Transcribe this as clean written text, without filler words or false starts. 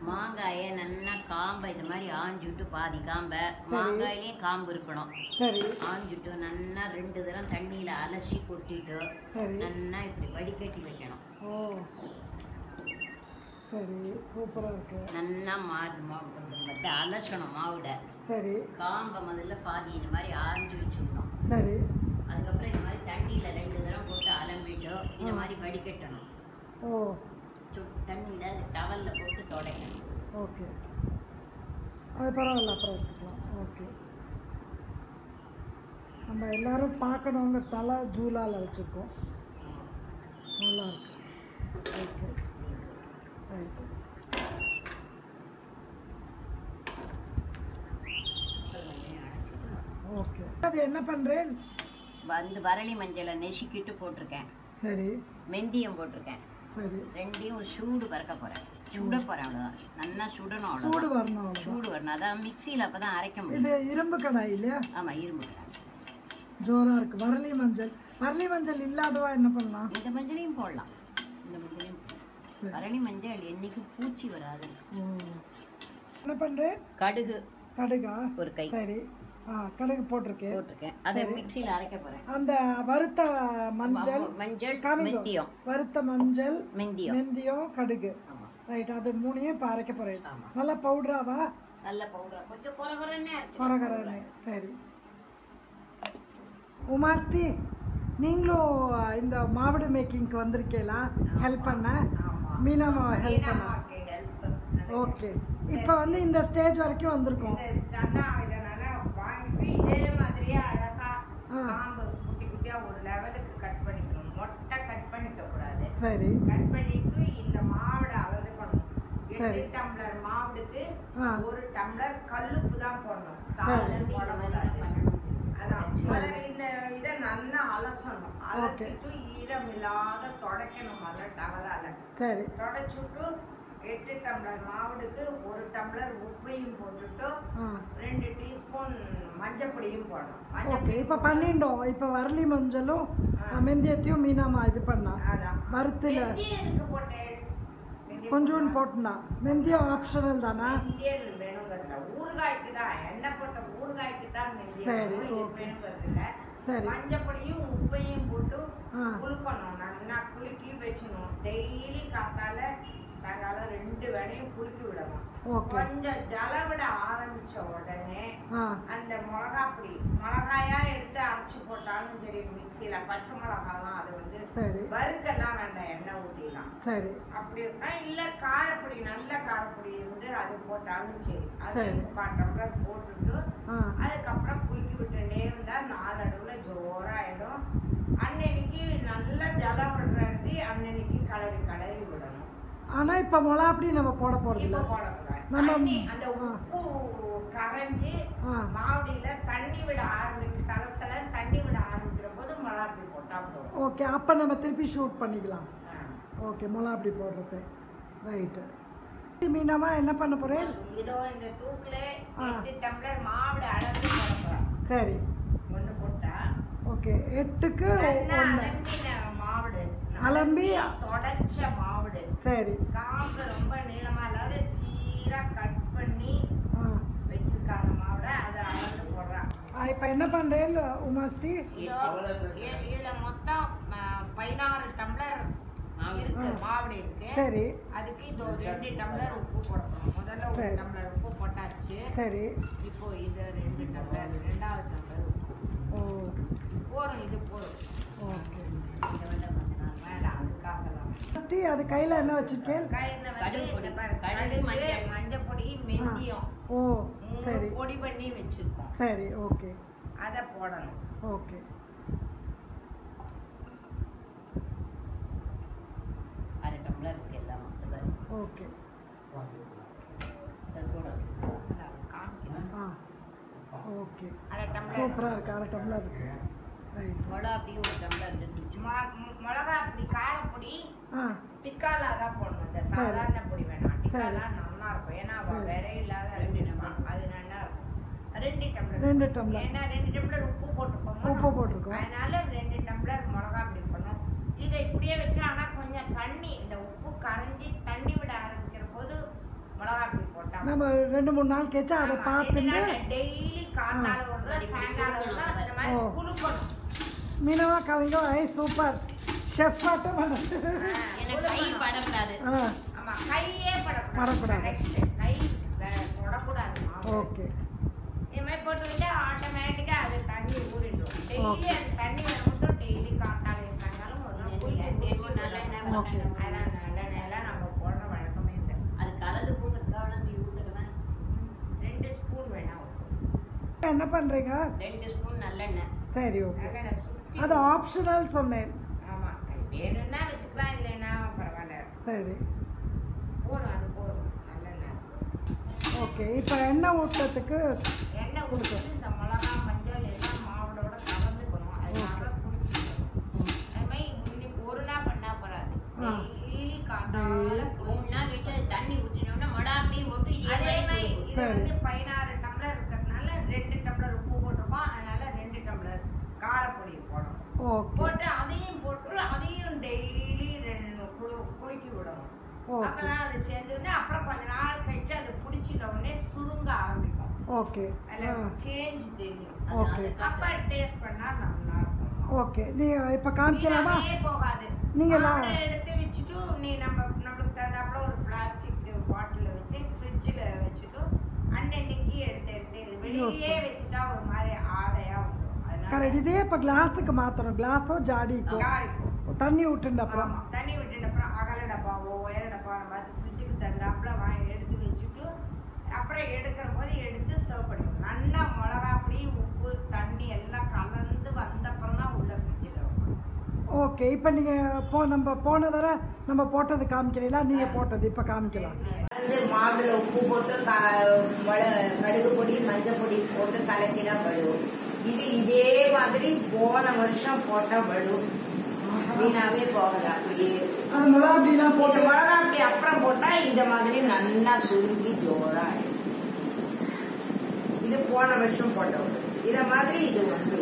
மாங்காயை நல்லா காம்பை இந்த மாதிரி ஆஞ்சுட்டு பாதி காம்பை மாங்காயிலையும் காம்பு இருக்கணும். சரி, ஆஞ்சுட்டு நல்லா 2 தரம் தண்ணியில் அலசி கொட்டிட்டு நல்லா இப்படி வடிகட்டி வைக்கணும். ஓ சரி, சூப்பராக இருக்கு. நல்லா அலசணும் மாவுட. சரி, காம்பை முதல்ல பாதி இந்த மாதிரி ஆஞ்சு வச்சுக்கணும். சரி, அதுக்கப்புறம் இந்த மாதிரி தண்ணியில் 2 தரம் போட்டு அலம்பிட்டு இந்த மாதிரி வடிகட்டணும். ஓ, தண்ணியில் டவலில் போட்டு துடைக்கணும். ஓகே, அது பரவாயில்ல, அப்புறம் வச்சுக்கலாம். ஓகே, நம்ம எல்லோரும் பார்க்கணுங்க தலை ஜூலால் வச்சுருக்கோம். நல்லா இருக்கு. Okay right. ஓகே, அது என்ன பண்ணுறேன்? வரளி மஞ்சளை நெசிக்கிட்டு போட்டிருக்கேன். சரி, மெந்தியம் போட்டிருக்கேன். சரி, ரெண்டையும் சூடு பறக்க போகிறேன். சுட போகிறேன், அவ்வளோதான். நல்லா சுடணும். சூடு வரணும். சூடு வரணும், அதான் மிக்சியில் அப்போ தான் அரைக்க முடியும். இது இரும்பு கடாய் இல்லையா? ஆமாம், இரும்பு கடாய். ஜோராக இருக்குது. வரளி மஞ்சள் இல்லாதவா என்ன பண்ணலாம்? இந்த மஞ்சளையும் போடலாம். இந்த மஞ்சளையும் வரளி மஞ்சள் என்றைக்கும் பூச்சி வராது. என்ன பண்ணுறேன்? கடுகா ஒரு கை. சரி, கடுகு போட்டிருக்கேன். அதை மிக்சியில் அரைக்க போகிறேன். அந்த வறுத்த மஞ்சள் மெந்தியம், வறுத்த மஞ்சள் மெந்தியம் கடுகு, ரைட், அது 3ஐயும் இப்போ அரைக்க போகிறேன். நல்லா பவுடராவா? நல்ல பவுடரா, கொஞ்சம் கொரகரன்னு. சரி, உமாஸ்தி, நீங்களும் இந்த மாவடு மேக்கிங்க்கு வந்திருக்கீங்களா? ஹெல்ப் பண்ண? மீனாமா ஹெல்ப் பண்ண? ஓகே, இப்போ வந்து இந்த ஸ்டேஜ் வரைக்கும் வந்திருக்கோம். இதே மாதிரியே அழகா காம்பு குட்டி குட்டியா ஒரு லெவலுக்கு கட் பண்ணிக்கணும். மொட்டை கட் பண்ணிக்க கூடாது. சரி, கட் பண்ணிட்டு இந்த மாவுட அளந்துக்கணும். 8 டம்ளர் மாவுக்கு 1 டம்ளர் கல்லுப்பு தான் போடணும். சாதம் போடக்கூடாது. அதான் இந்த இதை நல்லா அலசணும். அலசிட்டு ஈரம் இல்லாத துடைக்கணும் முதல்ல டவலால. சரி, துடைச்சுட்டு 8 டம்ளர் மாவுக்கு 1 டம்ளர் உப்பையும் போட்டுட்டு 2 டீஸ்பூன் மஞ்சப்பொடியும் போடணும். ஓகே, இப்போ பண்ணிட்டோம். இப்போ வரளி மஞ்சளும் மெந்தியத்தையும் மீனாமா இது பண்ணா. அதான் வறுத்துல எதுக்கு போட்டேன்? கொஞ்சோண்டு போட்டுனா. மெந்தியம் ஆப்ஷனல் தானா? மெந்தியம் வேணுங்கிறதுல ஊறுகாய்க்கு தான், எண்ணெய் போட்ட ஊறுகாய்க்கு தான் மெந்தியம் வேணுங்கிறதுல. சரி, மஞ்சப்பொடியும் உப்பையும் போட்டு குலுக்கணும். நல்லா குலுக்கி வச்சணும். டெய்லி காத்தால சாயங்காலம் 2 வேளையும் குலுக்கி விடணும். கொஞ்சம் ஜலம் விட ஆரம்பிச்ச உடனே அந்த மிளகாயா எடுத்து அரைச்சி போட்டாலும் சரி, மிக்சியில பச்சை மிளகாலாம் அது வந்து வறுக்கெல்லாம் வேண்டாம், எண்ணெய் ஊற்றிடலாம். சரி, அப்படி இருக்கா? இல்ல காரப்பொடி, நல்ல காரப்பொடி இருந்து அது போட்டாலும் சரி. அது 3/4 டம்ளர் போட்டுட்டு அதுக்கப்புறம் குலுக்கி விட்டுட்டே இருந்தா நாளடைவுல ஜோராயிடும். அன்னைக்கு நல்ல ஜலம் விடுறது, அன்னைக்கு கலரி விடணும். ஆனா இப்ப மொளாப்படி நம்ம போட போறதில்ல. நம்ம அந்த உப்பு கரைஞ்சி மாவுடியில தண்ணி விட சலசல தண்ணி விட ஆரம்பிக்கிற போது மொளாப்படி போட்டா போதும். ஓகே, அப்ப நம்ம திருப்பி ஷூட் பண்ணிக்கலாம். ஓகே, மொளாப்படி போடுறது ரைட். மீனாமா என்ன பண்ண போறேன்? இதோ இந்த தூக்குல 8 டம்ளர் மாவுட அளந்து போட போறோம். சரி, 1 போட்டா ஓகே. 8க்கு 1 மாவுடு அலம்பி தொடச்ச மாவுடு. சரி, காம்பு ரொம்ப நீளமா இல்லாத சீரா கட் பண்ணி வச்சிருக்காங்க மாவுட, அதை அளந்து போடுறா. இப்போ என்ன பண்றேன் உமாஸ்தி? இதுல மொத்தம் 16 டம்ளர் இருக்கு மாவுடு இருக்கு. சரி, அதுக்கு இது 2 டம்ளர் உப்பு போடணும். முதல்ல 1 டம்ளர் உப்பு போட்டாச்சு. சரி, இப்போ இது 2 டம்ளர், 2வது டம்ளர் உப்பு. ஓ, போறோம், இது போறோம். ஓகே, அது கையில என்ன வச்சிருக்கேன்? மஞ்சப்பொடி மெந்தியம். ஓ சரி, பொடி பண்ணி வச்சிருக்கோம். சரி, ஓகே, அத போடணும். ஓகே, அரை டம்ளர் இருக்கு எல்லாம். ஓகே, ஓகே, அரை டம்ளர். சூப்பரா இருக்கு. அரை டம்ளர் இருக்கு. மிளகா அப்படி 1 டம்ளர் இருக்கு. மிளகா அப்படி காரப்பொடி டிக்காலா தான் போடணும். இந்த சாதாரண பொடி வேணாம். டிக்காலா நல்லா இருக்கும். ஏன்னா வேற இல்லாத 2 டம்ளர் அது நல்லா இருக்கும். 2 டம்ளர். ஏன்னா 2 டம்ளர் உப்பு போட்டுருக்கோம். அதனால 2 டம்ளர் மிளகா அப்படி பண்ணணும். இதை இப்படியே வச்சா, ஆனால் கொஞ்சம் தண்ணி, இந்த உப்பு கரைஞ்சி தண்ணி விட ஆரம்பிக்கிற போது மிளகாப்பொடி போட்டா நம்ம 2-3 நாள் கழிச்சு அதை பார்த்துட்டு டெய்லி காத்தால ஒரு தடவை சாயங்காலம் ஒரு தடவை அந்த மாதிரி குளுக்கணும். மீனவா கவிங்கோ சூப்பர் ஷெஃப் ஆட்டம் கை படக்கூடாது. ஆமா கையே படக்கூடாது. கை தொடக்கூடாது. ஓகே இது மாதிரி போட்டு விட்டா ஆட்டோமேட்டிக்கா அது தண்ணி ஊறிடும். டெய்லி அந்த தண்ணி மட்டும் டெய்லி காத்தால சாயங்காலம் ஒரு நாள் குளிக்க அதான் நல்லெண்ணெயெல்லாம் நம்ம போடுற வழக்கமே இல்லை. அது கலந்து போகிறதுக்காக சொல்லி ஊற்றுருவேன். 2 ஸ்பூன் வேணா என்ன பண்றீங்க? 2 ஸ்பூன் நல்லெண்ணெய். சரி ஓகே. நல்லெண்ணெய் சுத்தி அது ஆப்ஷனல் சொன்னேன். ஆமா வேணும்னா வச்சுக்கலாம் இல்லைன்னா பரவாயில்ல. சரி போதும் அது போதும் நல்லெண்ணெய். ஓகே இப்போ எண்ணெய் ஊற்றத்துக்கு எண்ணெய் ஊற்றி இந்த மிளகா மஞ்சள் எல்லாம் மாவோட கலந்துக்கணும். அதனால குடிச்சிக்கணும். அது மாதிரி இன்னைக்கு ஒரு நாள் பண்ணா போறாது. டெய்லி காத்தால 3 நாள் விட்டு தண்ணி ஊற்றினோம்னா மிளகாப்பொடியும் போட்டு அதே மாதிரி இது வந்து 16 டம்ளர் இருக்கிறதுனால 2 டம்ளர் உப்பு போட்டிருக்கோம். அதனால 2 டம்ளர் காரப்பொடி போடணும். போட்டு அதையும் போட்டு அதையும் டெய்லி குலுக்கி விடணும். அப்பதான் அது சேர்ந்து வந்து அப்புறம் கொஞ்ச நாள் கழிச்சு அது பிடிச்சிட்ட உடனே சுருங்க ஆரம்பிக்கும். ஓகே சேஞ்ச் தெரியும். ஓகே அப்ப டேஸ்ட் பண்ணா நல்லா இருக்கும். ஓகே நீ இப்போ காமிக்கலாமா? போகாது. நீங்க எடுத்து வச்சுட்டு நீ நம்மளுக்கு தந்தாப்புல ஒரு பிளாஸ்டிக் பாட்டில் வச்சு ஃப்ரிட்ஜில் வச்சுட்டு அன்னைக்கு எடுத்து வெளியே வச்சுட்டா ஒரு மாதிரி ஆடையா வந்துடும். கரெக்ட். இதே இப்போ கிளாஸுக்கு மாற்றணும். கிளாஸோ ஜாடிக்கும் தண்ணி விட்டுண்ட அப்புறம் தண்ணி விட்டுட்ட அப்புறம் அகல டப்பாவோ உயர டப்பா பார்த்து ஃப்ரிட்ஜுக்கு தந்தாப்புல எடுத்து வச்சுட்டு அப்புறம் எடுக்கிற போது எடுத்து சர்வ் பண்ணிக்கணும். நல்லா மிளகாப்பொடி உப்பு தண்ணி எல்லாம் கலந்து வந்தப்புறம் தான் உள்ள ஃப்ரிட்ஜில் வைக்கணும். ஓகே இப்போ நீங்கள் நம்ம போன தடவை நம்ம போட்டது காமிக்கிறீங்களா? நீங்கள் போட்டது இப்போ காமிக்கலாம். வந்து மாவுல உப்பு போட்டு கடுகு பொடி மஞ்சள் பொடி போட்டு கலக்கினா படும். இது இதே மாதிரி போன வருஷம் போட்டா படும். வீணாவே போகல. அப்படியே மிளகாப்பொடி அப்புறம் போட்டா இத மாதிரி நல்லா சுருங்கி ஜோரா. இது போன வருஷம் போட்ட இத மாதிரி இது வந்து